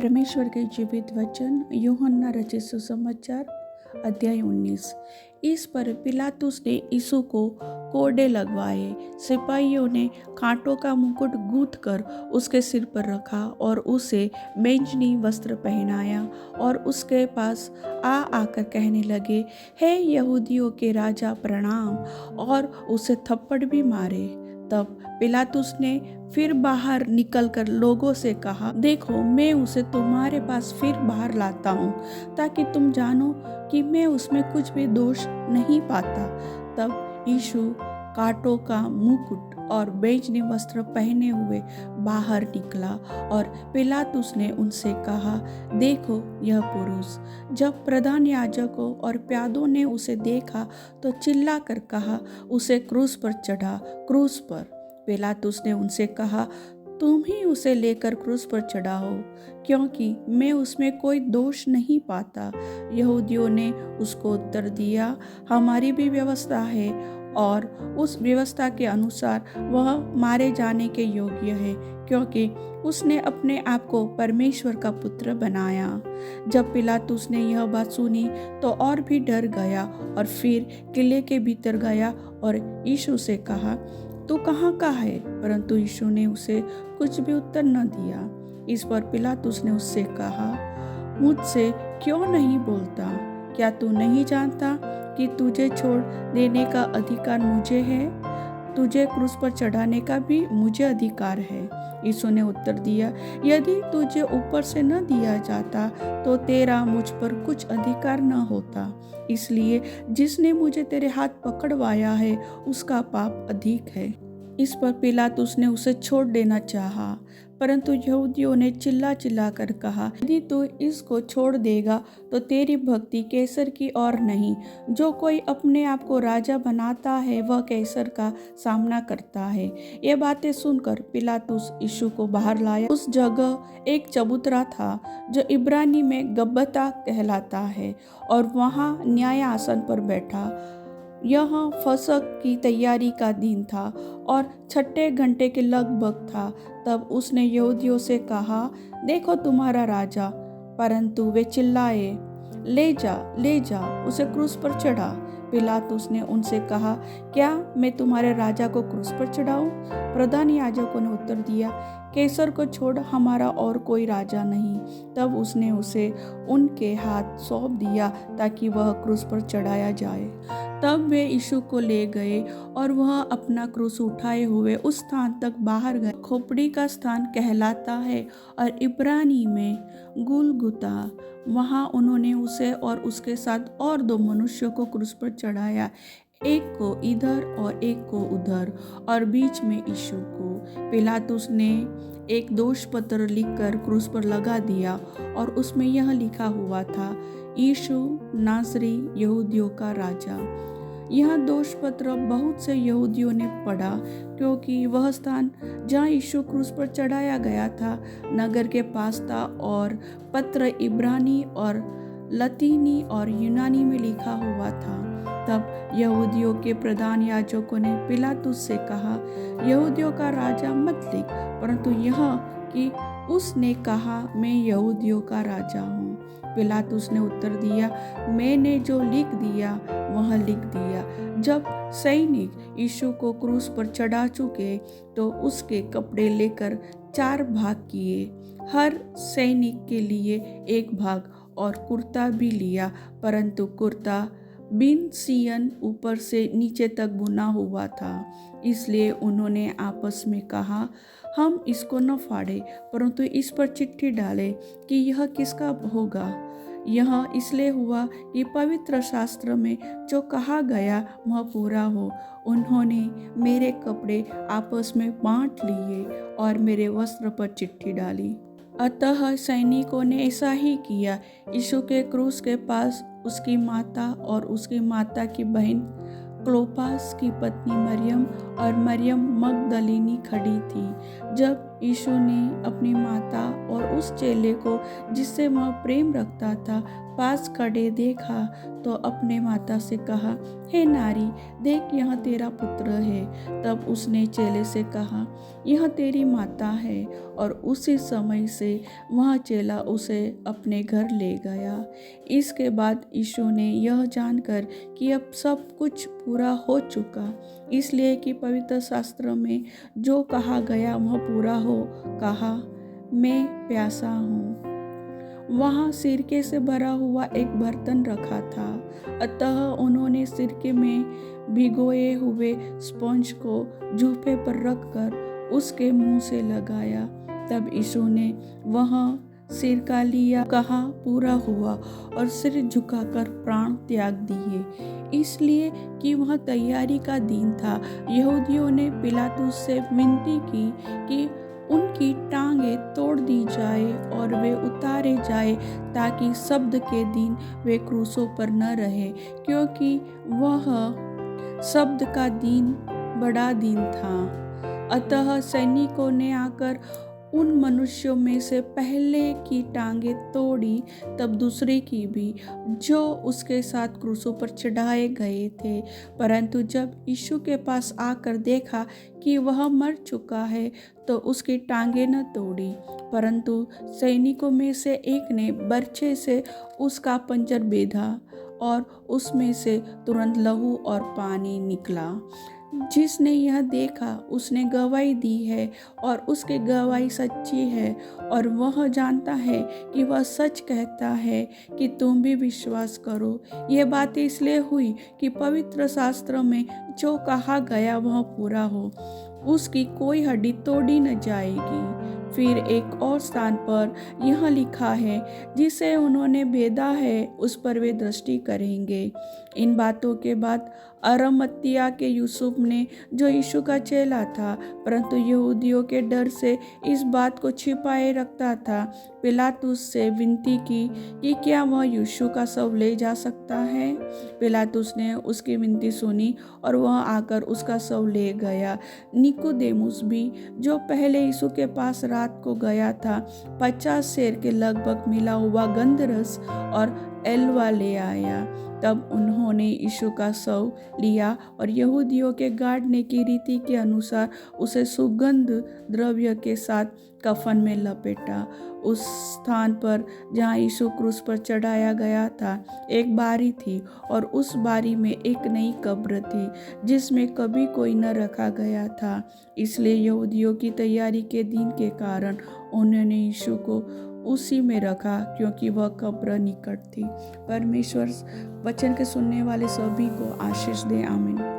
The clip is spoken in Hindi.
परमेश्वर के जीवित वचन यूहन्ना रचित सुसमाचार अध्याय 19। इस पर पिलातुस ने यीशु को कोड़े लगवाए। सिपाहियों ने कांटों का मुकुट गूंथ कर उसके सिर पर रखा और उसे बैंजनी वस्त्र पहनाया और उसके पास आकर कहने लगे, हे यहूदियों के राजा प्रणाम, और उसे थप्पड़ भी मारे। तब पिलातुस ने फिर बाहर निकलकर लोगों से कहा, देखो, मैं उसे तुम्हारे पास फिर बाहर लाता हूँ, ताकि तुम जानो कि मैं उसमें कुछ भी दोष नहीं पाता। तब यीशु कांटों का मुकुट और बैंजनी वस्त्र पहने हुए बाहर निकला और पिलातुस ने उनसे कहा, देखो यह पुरुष। जब प्रधान याजकों और प्यादों ने उसे देखा तो चिल्लाकर कहा, उसे क्रूस पर चढ़ा, क्रूस पर। पिलातुस ने उनसे कहा, तुम ही उसे लेकर क्रूस पर चढ़ाओ, क्योंकि मैं उसमें कोई दोष नहीं पाता। यहूदियों ने उसको उत्तर दिया, हमारी भी व्यवस्था है और उस व्यवस्था के अनुसार वह मारे जाने के योग्य है, क्योंकि उसने अपने आप को परमेश्वर का पुत्र बनाया। जब पिलातुस ने यह बात सुनी तो और भी डर गया और फिर किले के भीतर गया और यीशु से कहा, तू कहाँ का है? परंतु यीशु ने उसे कुछ भी उत्तर न दिया। इस पर पिलातुस ने उससे कहा, मुझसे क्यों नहीं बोलता? क्या तू नहीं जानता कि तुझे छोड़ देने का अधिकार मुझे है? तुझे क्रूस पर चढ़ाने का भी मुझे अधिकार है। यीशु ने उत्तर दिया, यदि तुझे ऊपर से न दिया जाता तो तेरा मुझ पर कुछ अधिकार न होता। इसलिए जिसने मुझे तेरे हाथ पकड़वाया है उसका पाप अधिक है। इस पर पिलातुस ने उसे छोड़ देना चाहा, परंतु यहूदियों ने चिल्ला चिल्ला कर कहा, यदि तू इसको छोड़ देगा तो तेरी भक्ति कैसर की और नहीं। जो कोई अपने आप को राजा बनाता है वह कैसर का सामना करता है। ये बातें सुनकर पिलातुस यीशु को बाहर लाया। उस जगह एक चबूतरा था जो इब्रानी में गब्बता कहलाता है, और वहाँ न्याय आसन पर बैठा। यह फसह की तैयारी का दिन था और 6 घंटे के लगभग था। तब उसने यहूदियों से कहा, देखो तुम्हारा राजा। परंतु वे चिल्लाए, ले जा, ले जा, उसे क्रूस पर चढ़ा। पिलातुस ने उनसे कहा, क्या मैं तुम्हारे राजा को क्रूस पर चढ़ाऊं? प्रधान याजकों ने उत्तर दिया, कैसर को छोड़ हमारा और कोई राजा नहीं। तब उसने उसे उनके हाथ सौंप दिया ताकि वह क्रूस पर चढ़ाया जाए। तब वे यीशु को ले गए और वह अपना क्रूस उठाए हुए उस स्थान तक बाहर गए, खोपड़ी का स्थान कहलाता है, और इब्रानी में गुलगुता। वहाँ उन्होंने उसे और उसके साथ और 2 मनुष्यों को क्रूस पर चढ़ाया, एक को इधर और एक को उधर, और बीच में यीशु को। पिलातुस ने एक दोष पत्र लिखकर क्रूस पर लगा दिया और उसमें यह लिखा हुआ था, यीशु नासरी यहूदियों का राजा। यह दोष पत्र बहुत से यहूदियों ने पढ़ा, क्योंकि वह स्थान जहाँ यीशु क्रूस पर चढ़ाया गया था नगर के पास था, और पत्र इब्रानी और लतीनी और यूनानी में लिखा हुआ था। तब यहूदियों के प्रधान याजकों ने पिलातुस से कहा, यहूदियों का राजा मत लिख, परंतु यह कि उसने कहा, मैं यहूदियों का राजा हूँ। पिलातुस ने उत्तर दिया, मैंने जो लिख दिया वह लिख दिया। जब सैनिक यीशु को क्रूस पर चढ़ा चुके तो उसके कपड़े लेकर 4 भाग किए, हर सैनिक के लिए एक भाग, और कुर्ता भी लिया, परंतु कुर्ता बिन सियन ऊपर से नीचे तक बुना हुआ था। इसलिए उन्होंने आपस में कहा, हम इसको न फाड़े, परंतु इस पर चिट्ठी डालें कि यह किसका होगा। यह इसलिए हुआ कि पवित्र शास्त्र में जो कहा गया वह पूरा हो, उन्होंने मेरे कपड़े आपस में बांट लिए और मेरे वस्त्र पर चिट्ठी डाली। अतः सैनिकों ने ऐसा ही किया। यीशु के क्रूस के पास उसकी माता और उसकी माता की बहन क्लोपास की पत्नी मरियम और मरियम मगदलीनी खड़ी थी। जब यीशु ने अपनी माता और उस चेले को जिससे वह प्रेम रखता था पास खड़े देखा तो अपने माता से कहा, हे नारी, देख यह तेरा पुत्र है। तब उसने चेले से कहा, यह तेरी माता है। और उसी समय से वह चेला उसे अपने घर ले गया। इसके बाद यीशु ने यह जानकर कि अब सब कुछ पूरा हो चुका, इसलिए कि पवित्र शास्त्र में जो कहा गया वह पूरा हो, कहा, मैं प्यासा हूँ। वहाँ सिरके से भरा हुआ एक बर्तन रखा था, अतः उन्होंने सिरके में भिगोए हुए स्पंज को जूफे पर रखकर उसके मुंह से लगाया। तब यीशु ने वह सिरका लिया, कहा, पूरा हुआ, और सिर झुकाकर प्राण त्याग दिए। इसलिए कि वह तैयारी का दिन था, यहूदियों ने पिलातुस से विनती की कि उनकी टांगें तोड़ दी जाए और वे उतारे जाए, ताकि शब्द के दिन वे क्रूसों पर न रहे, क्योंकि वह शब्द का दिन बड़ा दिन था। अतः सैनिकों ने आकर उन मनुष्यों में से पहले की टांगें तोड़ी, तब दूसरे की भी, जो उसके साथ क्रूसों पर चढ़ाए गए थे। परंतु जब यीशु के पास आकर देखा कि वह मर चुका है, तो उसकी टांगें न तोड़ी, परंतु सैनिकों में से एक ने बर्छे से उसका पंजर बेधा और उसमें से तुरंत लहू और पानी निकला। जिसने यह देखा उसने गवाही दी है, और उसकी गवाही सच्ची है, और वह जानता है कि वह सच कहता है, कि तुम भी विश्वास करो। यह बात इसलिए हुई कि पवित्र शास्त्र में जो कहा गया वह पूरा हो, उसकी कोई हड्डी तोड़ी न जाएगी। फिर एक और स्थान पर यह लिखा है, जिसे उन्होंने भेदा है उस पर वे दृष्टि करेंगे। इन बातों के बाद अरमतिया के यूसुफ ने, जो यीशु का चेला था परंतु यहूदियों के डर से इस बात को छिपाए रखता था, पिलातुस से विनती की कि क्या वह यीशु का शव ले जा सकता है। पिलातुस ने उसकी विनती सुनी और वह आकर उसका शव ले गया। निकोदेमुस भी, जो पहले यीशु के पास रात को गया था, 50 सेर के लगभग मिला हुआ गंधरस और एलवा ले आया। तब उन्होंने यीशु का शव लिया और यहूदियों के गाड़ने की रीति के अनुसार उसे सुगंध द्रव्य के साथ कफन में लपेटा। उस स्थान पर जहाँ यीशु क्रूस पर चढ़ाया गया था एक बारी थी, और उस बारी में एक नई कब्र थी जिसमें कभी कोई न रखा गया था। इसलिए यहूदियों की तैयारी के दिन के कारण उन्होंने यीशु को उसी में रखा, क्योंकि वह कब्र निकट थी। परमेश्वर वचन के सुनने वाले सभी को आशीष दे। आमीन।